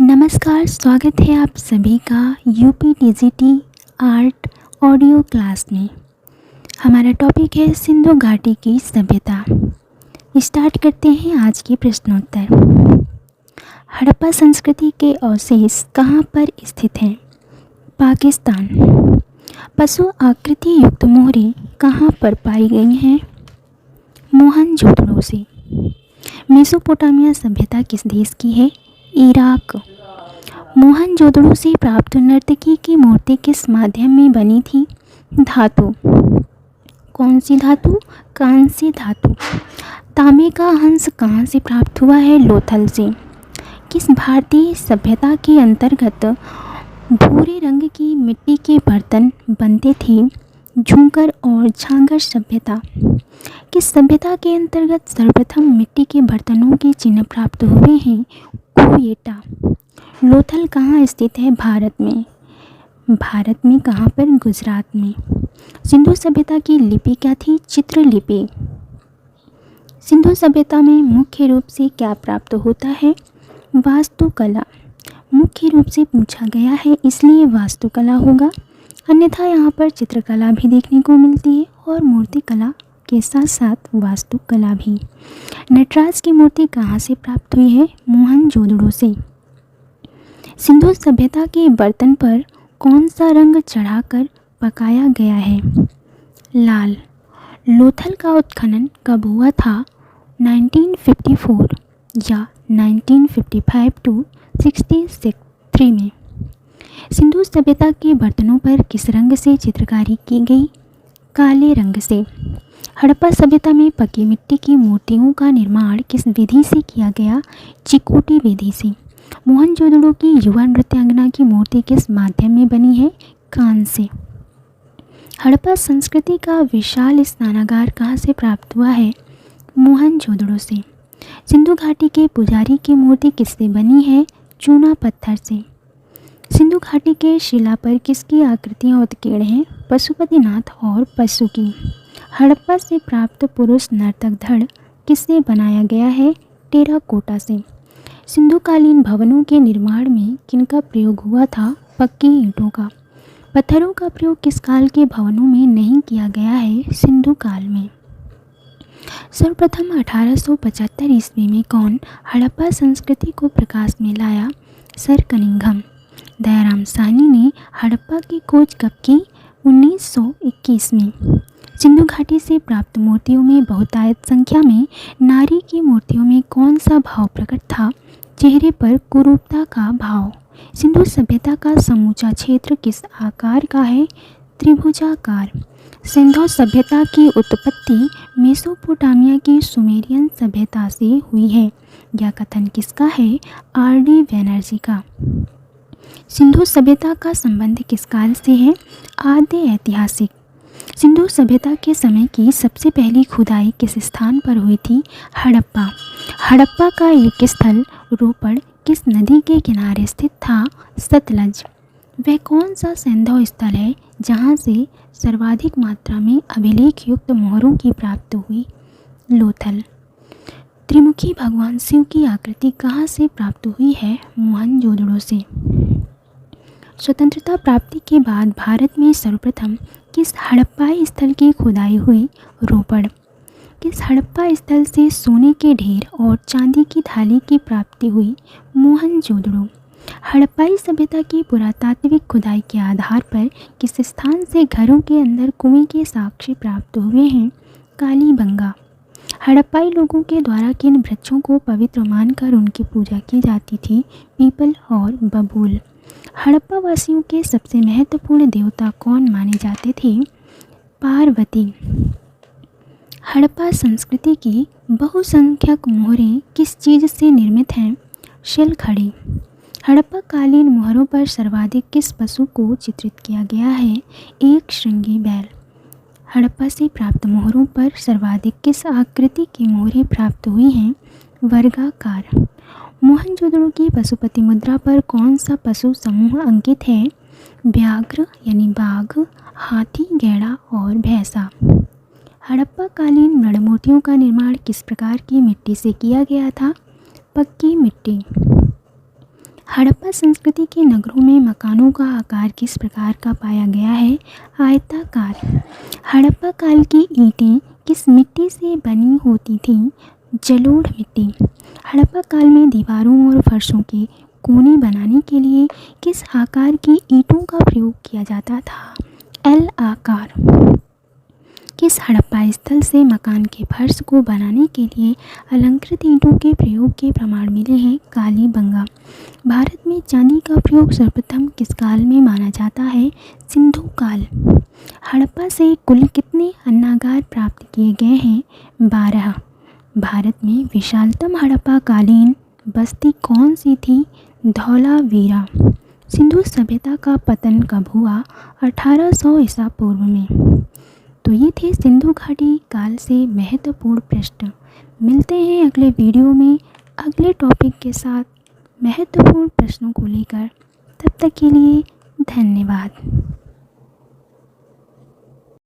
नमस्कार, स्वागत है आप सभी का यूपीटीजीटी आर्ट ऑडियो क्लास में। हमारा टॉपिक है सिंधु घाटी की सभ्यता। स्टार्ट करते हैं आज के प्रश्नोत्तर। हड़प्पा संस्कृति के अवशेष कहाँ पर स्थित हैं? पाकिस्तान। पशु आकृति युक्त मोहरें कहाँ पर पाई गई हैं? मोहनजोदड़ो से। मेसोपोटामिया सभ्यता किस देश की है? इराक। मोहनजोदड़ो से प्राप्त नर्तकी की मूर्ति किस माध्यम में बनी थी? धातु। कौन सी धातु? कांस्य धातु। तांबे का हंस कहाँ से प्राप्त हुआ है? लोथल से। किस भारतीय सभ्यता के अंतर्गत भूरे रंग की मिट्टी के बर्तन बनते थे? झुंकर और झांगर सभ्यता। किस सभ्यता के अंतर्गत सर्वप्रथम मिट्टी के बर्तनों के चिन्ह प्राप्त हुए हैं? कुवेटा। लोथल कहाँ स्थित है? भारत में। भारत में कहाँ पर? गुजरात में। सिंधु सभ्यता की लिपि क्या थी? चित्रलिपि। सिंधु सभ्यता में मुख्य रूप से क्या प्राप्त होता है? वास्तुकला। मुख्य रूप से पूछा गया है इसलिए वास्तुकला होगा, अन्यथा यहाँ पर चित्रकला भी देखने को मिलती है और मूर्तिकला के साथ साथ वास्तुकला भी। नटराज की मूर्ति कहाँ से प्राप्त हुई है? मोहनजोदड़ो से। सिंधु सभ्यता के बर्तन पर कौन सा रंग चढ़ाकर पकाया गया है? लाल। लोथल का उत्खनन कब हुआ था? 1954 या 1955 टू 63 में। सिंधु सभ्यता के बर्तनों पर किस रंग से चित्रकारी की गई? काले रंग से। हड़प्पा सभ्यता में पकी मिट्टी की मूर्तियों का निर्माण किस विधि से किया गया? चिकोटी विधि से। मोहनजोदड़ो की युवा नृत्यांगना की मूर्ति किस माध्यम में बनी है? कांस्य से। हड़प्पा संस्कृति का विशाल स्नानागार कहाँ से प्राप्त हुआ है? मोहनजोदड़ो से। सिंधु घाटी के पुजारी की मूर्ति किससे बनी है? चूना पत्थर से। सिंधु घाटी के शिला पर किसकी आकृतियाँ उत्कीर्ण हैं? पशुपतिनाथ और पशु की। हड़प्पा से प्राप्त पुरुष नर्तक धड़ किससे बनाया गया है? टेराकोटा से। सिंधुकालीन भवनों के निर्माण में किनका प्रयोग हुआ था? पक्की ईंटों का। पत्थरों का प्रयोग किस काल के भवनों में नहीं किया गया है? सिंधु काल में। सर्वप्रथम 1875 ईस्वी में कौन हड़प्पा संस्कृति को प्रकाश में लाया? Sir Cunningham. दयाराम साहनी ने हड़प्पा की खोज कब की? 1921 में। सिंधु घाटी से प्राप्त मूर्तियों में बहुतायत संख्या में नारी की मूर्तियों में कौन सा भाव प्रकट था? चेहरे पर कुरूपता का भाव। सिंधु सभ्यता का समूचा क्षेत्र किस आकार का है? त्रिभुजाकार। सिंधु सभ्यता की उत्पत्ति मेसोपोटामिया की सुमेरियन सभ्यता से हुई है। यह कथन किसका है? आर.डी. बैनर्जी का। सिंधु सभ्यता का संबंध किस काल से है? आद्य ऐतिहासिक। सिंधु सभ्यता के समय की सबसे पहली खुदाई किस स्थान पर हुई थी? हड़प्पा। हड़प्पा का एक स्थल रोपड़ किस नदी के किनारे स्थित था? सतलज। वह कौन सा सिंधु स्थल है जहाँ से सर्वाधिक मात्रा में अभिलेख युक्त मोहरों की प्राप्ति हुई? लोथल। त्रिमुखी भगवान शिव की आकृति कहाँ से प्राप्त हुई है? मोहनजोदड़ो से। स्वतंत्रता प्राप्ति के बाद भारत में सर्वप्रथम किस हड़प्पाई स्थल की खुदाई हुई? रोपड़। किस हड़प्पा स्थल से सोने के ढेर और चांदी की थाली की प्राप्ति हुई? मोहनजोदड़ो। हड़प्पाई सभ्यता की पुरातात्विक खुदाई के आधार पर किस स्थान से घरों के अंदर कुएं के साक्ष्य प्राप्त हुए हैं? कालीबंगा। हड़प्पाई लोगों के द्वारा किन वृक्षों को पवित्र मानकर उनकी पूजा की जाती थी? पीपल और बबूल। हड़प्पा वासियों के सबसे महत्वपूर्ण देवता कौन माने जाते थे? पार्वती। हड़प्पा संस्कृति की बहुसंख्यक मोहरें किस चीज़ से निर्मित हैं? शिलखड़ी। हड़प्पा कालीन मोहरों पर सर्वाधिक किस पशु को चित्रित किया गया है? एक श्रृंगी बैल। हड़प्पा से प्राप्त मोहरों पर सर्वाधिक किस आकृति की मोहरें प्राप्त हुई हैं? वर्गाकार। मोहनजोदड़ो की पशुपति मुद्रा पर कौन सा पशु समूह अंकित है? व्याघ्र यानी बाघ, हाथी, गैड़ा और भैंसा। हड़प्पा कालीन मृणमूर्तियों का निर्माण किस प्रकार की मिट्टी से किया गया था? पक्की मिट्टी। हड़प्पा संस्कृति के नगरों में मकानों का आकार किस प्रकार का पाया गया है? आयताकार। हड़प्पा काल की ईंटें किस मिट्टी से बनी होती थीं? जलोढ़ मिट्टी। हड़प्पा काल में दीवारों और फर्शों के कोने बनाने के लिए किस आकार की ईंटों का प्रयोग किया जाता था? एल आकार। किस हड़प्पा स्थल से मकान के फर्श को बनाने के लिए अलंकृत ईंटों के प्रयोग के प्रमाण मिले हैं? कालीबंगा। भारत में चांदी का प्रयोग सर्वप्रथम किस काल में माना जाता है? सिंधु काल। हड़प्पा से कुल कितने अन्नागार प्राप्त किए गए हैं? 12। भारत में विशालतम हड़प्पा कालीन बस्ती कौन सी थी? धौलावीरा। सिंधु सभ्यता का पतन कब हुआ? 1800 ईसा पूर्व में। तो ये थे सिंधु घाटी काल से महत्वपूर्ण प्रश्न। मिलते हैं अगले वीडियो में अगले टॉपिक के साथ महत्वपूर्ण प्रश्नों को लेकर। तब तक के लिए धन्यवाद।